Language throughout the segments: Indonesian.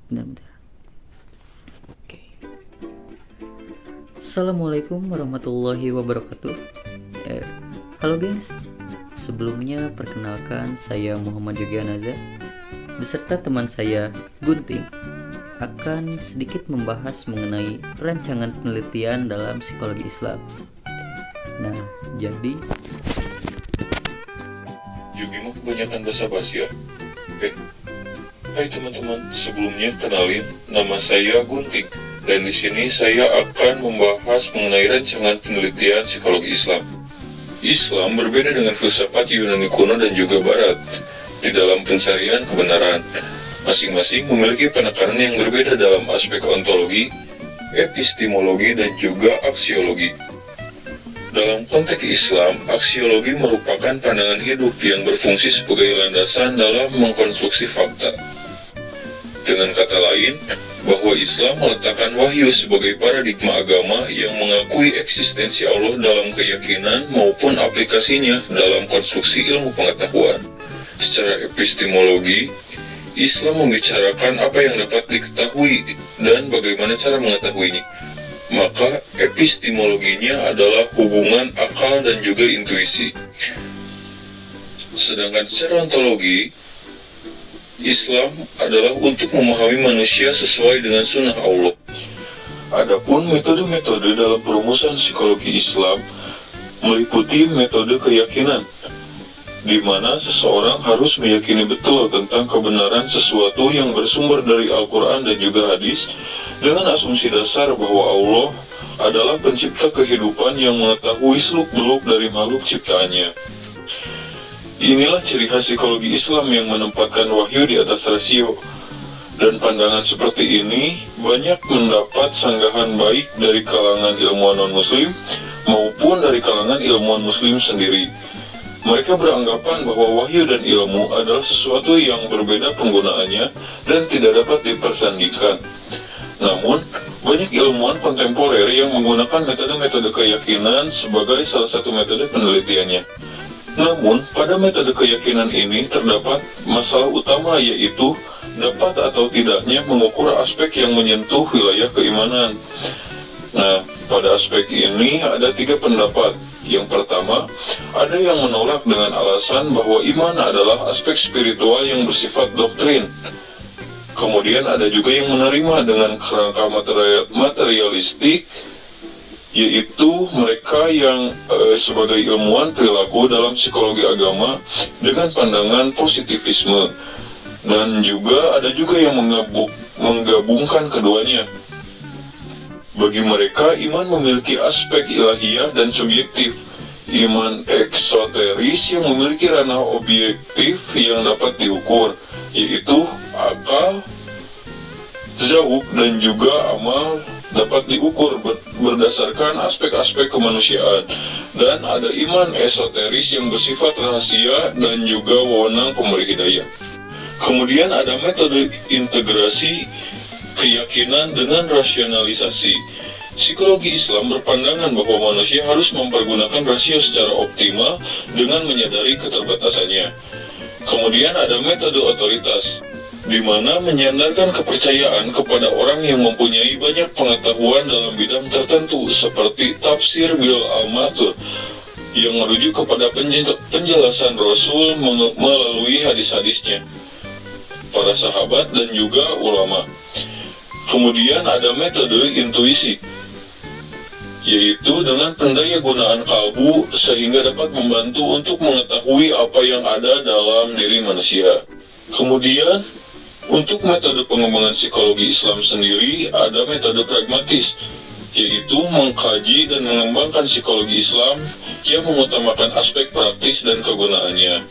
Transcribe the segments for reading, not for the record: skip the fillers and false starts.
Bentar. Oke. Assalamualaikum warahmatullahi wabarakatuh. Halo gengs. Sebelumnya perkenalkan, saya Muhammad Yogi Anaza beserta teman saya Gunting akan sedikit membahas mengenai rancangan penelitian dalam psikologi Islam. Nah, jadi Yogi mah kebanyakan basa-basi ya. Hai teman-teman, sebelumnya kenalin, nama saya Gunting, dan di sini saya akan membahas mengenai rancangan penelitian psikologi Islam. Islam berbeda dengan filsafat Yunani kuno dan juga Barat di dalam pencarian kebenaran. Masing-masing memiliki penekanan yang berbeda dalam aspek ontologi, epistemologi, dan juga aksiologi. Dalam konteks Islam, aksiologi merupakan pandangan hidup yang berfungsi sebagai landasan dalam mengkonstruksi fakta. Dengan kata lain, bahwa Islam meletakkan wahyu sebagai paradigma agama yang mengakui eksistensi Allah dalam keyakinan maupun aplikasinya dalam konstruksi ilmu pengetahuan. Secara epistemologi, Islam membicarakan apa yang dapat diketahui dan bagaimana cara mengetahuinya. Maka epistemologinya adalah hubungan akal dan juga intuisi. Sedangkan secara ontologi, Islam adalah untuk memahami manusia sesuai dengan sunnah Allah. Adapun metode-metode dalam perumusan psikologi Islam meliputi metode keyakinan, di mana seseorang harus meyakini betul tentang kebenaran sesuatu yang bersumber dari Al-Quran dan juga hadis, dengan asumsi dasar bahwa Allah adalah pencipta kehidupan yang mengetahui seluk-beluk dari makhluk ciptaannya. Inilah ciri khas psikologi Islam yang menempatkan wahyu di atas rasio. Dan pandangan seperti ini banyak mendapat sanggahan baik dari kalangan ilmuwan non-muslim maupun dari kalangan ilmuwan muslim sendiri. Mereka beranggapan bahwa wahyu dan ilmu adalah sesuatu yang berbeda penggunaannya dan tidak dapat dipersandingkan. Namun, banyak ilmuwan kontemporer yang menggunakan metode-metode keyakinan sebagai salah satu metode penelitiannya. Namun, pada metode keyakinan ini terdapat masalah utama, yaitu dapat atau tidaknya mengukur aspek yang menyentuh wilayah keimanan. Nah, pada aspek ini ada 3 pendapat. Yang pertama, ada yang menolak dengan alasan bahwa iman adalah aspek spiritual yang bersifat doktrin. Kemudian ada juga yang menerima dengan kerangka materialistik, yaitu mereka yang sebagai ilmuwan perilaku dalam psikologi agama dengan pandangan positivisme. Dan juga ada juga yang menggabungkan keduanya. Bagi mereka, iman memiliki aspek ilahiyah dan subjektif. Iman eksoteris yang memiliki ranah objektif yang dapat diukur, yaitu akal, zauk, dan juga amal dapat diukur berdasarkan aspek-aspek kemanusiaan. Dan ada iman esoteris yang bersifat rahasia dan juga wewenang pemberi hidayah. Kemudian ada metode integrasi keyakinan dengan rasionalisasi. Psikologi Islam berpandangan bahwa manusia harus mempergunakan rasio secara optimal dengan menyadari keterbatasannya. Kemudian ada metode otoritas, di mana menyandarkan kepercayaan kepada orang yang mempunyai banyak pengetahuan dalam bidang tertentu, seperti tafsir bil al-mathur, yang merujuk kepada penjelasan Rasul melalui hadis-hadisnya, para sahabat, dan juga ulama. Kemudian ada metode intuisi, yaitu dengan pendaya gunaan kalbu sehingga dapat membantu untuk mengetahui apa yang ada dalam diri manusia. Kemudian, untuk metode pengembangan psikologi Islam sendiri, ada metode pragmatis, yaitu mengkaji dan mengembangkan psikologi Islam yang mengutamakan aspek praktis dan kegunaannya.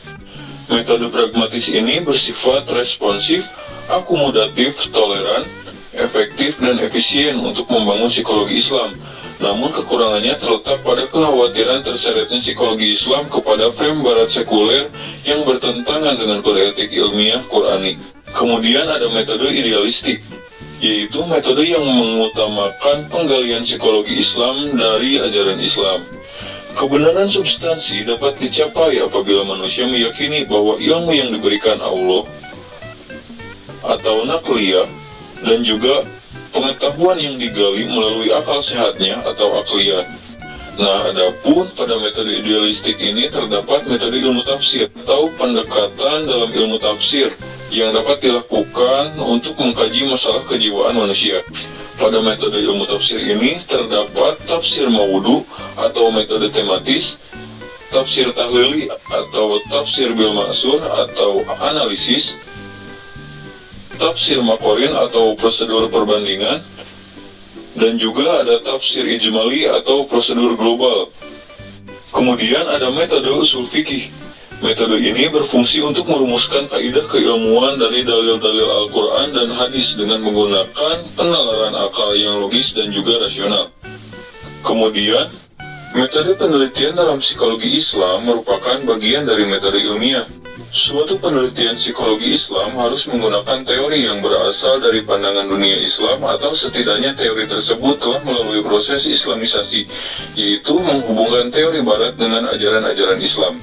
Metode pragmatis ini bersifat responsif, akomodatif, toleran, efektif, dan efisien untuk membangun psikologi Islam. Namun kekurangannya terletak pada kekhawatiran terseretnya psikologi Islam kepada frame barat sekuler yang bertentangan dengan kode etik ilmiah Qurani. Kemudian ada metode idealistik, yaitu metode yang mengutamakan penggalian psikologi Islam dari ajaran Islam. Kebenaran substansi dapat dicapai apabila manusia meyakini bahwa ilmu yang diberikan Allah atau nakliyah dan juga pengetahuan yang digali melalui akal sehatnya atau akliyat. Nah, adapun pada metode idealistik ini terdapat metode ilmu tafsir atau pendekatan dalam ilmu tafsir yang dapat dilakukan untuk mengkaji masalah kejiwaan manusia. Pada metode ilmu tafsir ini terdapat tafsir mawudu atau metode tematis, tafsir tahlili atau tafsir bil ma'sur atau analisis, tafsir makorin atau prosedur perbandingan, dan juga ada tafsir ijmali atau prosedur global. Kemudian ada metode usul fikih. Metode ini berfungsi untuk merumuskan kaidah keilmuan dari dalil-dalil Al-Quran dan hadis dengan menggunakan penalaran akal yang logis dan juga rasional. Kemudian, metode penelitian dalam psikologi Islam merupakan bagian dari metode ilmiah. Suatu penelitian psikologi Islam harus menggunakan teori yang berasal dari pandangan dunia Islam atau setidaknya teori tersebut telah melalui proses islamisasi, yaitu menghubungkan teori barat dengan ajaran-ajaran Islam.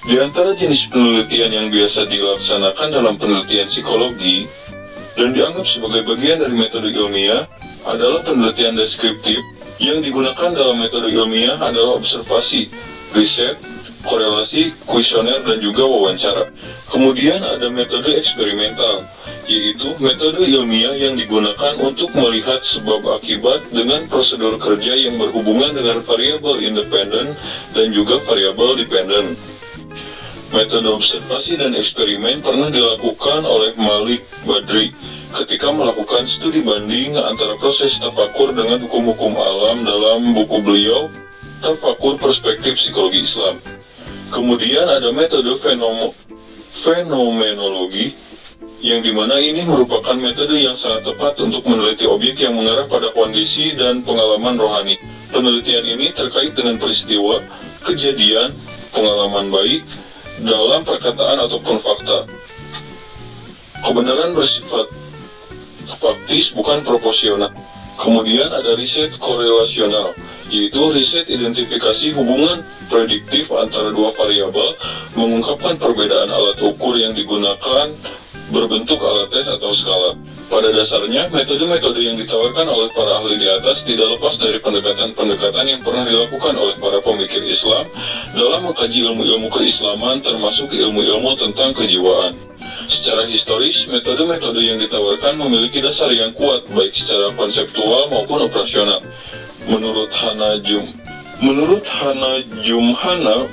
Di antara jenis penelitian yang biasa dilaksanakan dalam penelitian psikologi dan dianggap sebagai bagian dari metode ilmiah adalah penelitian deskriptif. Yang digunakan dalam metode ilmiah adalah observasi, riset, korelasi, kuesioner, dan juga wawancara. Kemudian ada metode eksperimental, yaitu metode ilmiah yang digunakan untuk melihat sebab akibat dengan prosedur kerja yang berhubungan dengan variabel independen dan juga variabel dependen. Metode observasi dan eksperimen pernah dilakukan oleh Malik Badri ketika melakukan studi banding antara proses tafakur dengan hukum-hukum alam dalam buku beliau Tafakur Perspektif Psikologi Islam. Kemudian ada metode fenomenologi, yang dimana ini merupakan metode yang sangat tepat untuk meneliti objek yang mengarah pada kondisi dan pengalaman rohani. Penelitian ini terkait dengan peristiwa, kejadian, pengalaman baik, dalam perkataan ataupun fakta. Kebenaran bersifat faktis, bukan proporsional. Kemudian ada riset korelasional, yaitu riset identifikasi hubungan prediktif antara dua variabel, mengungkapkan perbedaan alat ukur yang digunakan berbentuk alat tes atau skala. Pada dasarnya, metode-metode yang ditawarkan oleh para ahli di atas tidak lepas dari pendekatan-pendekatan yang pernah dilakukan oleh para pemikir Islam dalam mengkaji ilmu-ilmu keislaman, termasuk ilmu-ilmu tentang kejiwaan. Secara historis, metode-metode yang ditawarkan memiliki dasar yang kuat, baik secara konseptual maupun operasional. Menurut Hana Jumhana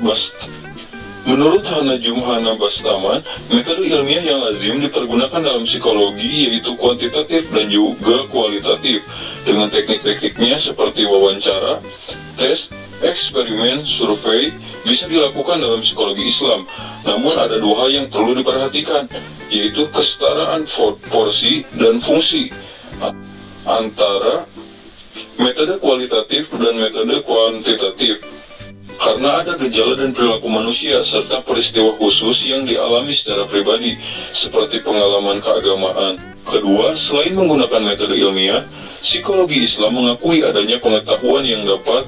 Bastaman, metode ilmiah yang lazim dipergunakan dalam psikologi yaitu kuantitatif dan juga kualitatif, dengan teknik-tekniknya seperti wawancara, tes, eksperimen, survei, bisa dilakukan dalam psikologi Islam. Namun ada dua hal yang perlu diperhatikan, yaitu kesetaraan porsi dan fungsi antara metode kualitatif dan metode kuantitatif. Karena ada gejala dan perilaku manusia serta peristiwa khusus yang dialami secara pribadi, seperti pengalaman keagamaan. Kedua, selain menggunakan metode ilmiah, psikologi Islam mengakui adanya pengetahuan yang dapat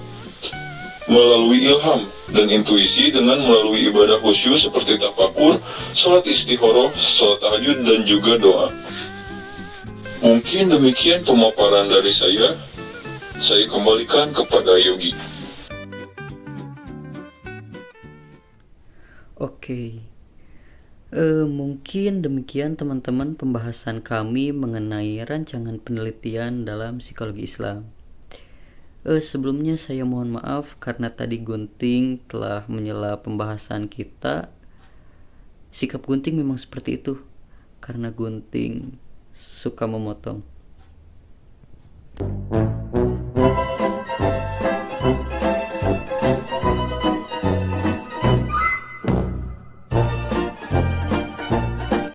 melalui ilham dan intuisi dengan melalui ibadah khusyuk seperti tafakur, sholat istikharah, sholat tahajud, dan juga doa. Mungkin demikian pemaparan dari saya kembalikan kepada Yogi. Oke, mungkin demikian teman-teman pembahasan kami mengenai rancangan penelitian dalam psikologi Islam. Sebelumnya saya mohon maaf karena tadi Gunting telah menyela pembahasan kita. Sikap Gunting memang seperti itu, karena Gunting suka memotong.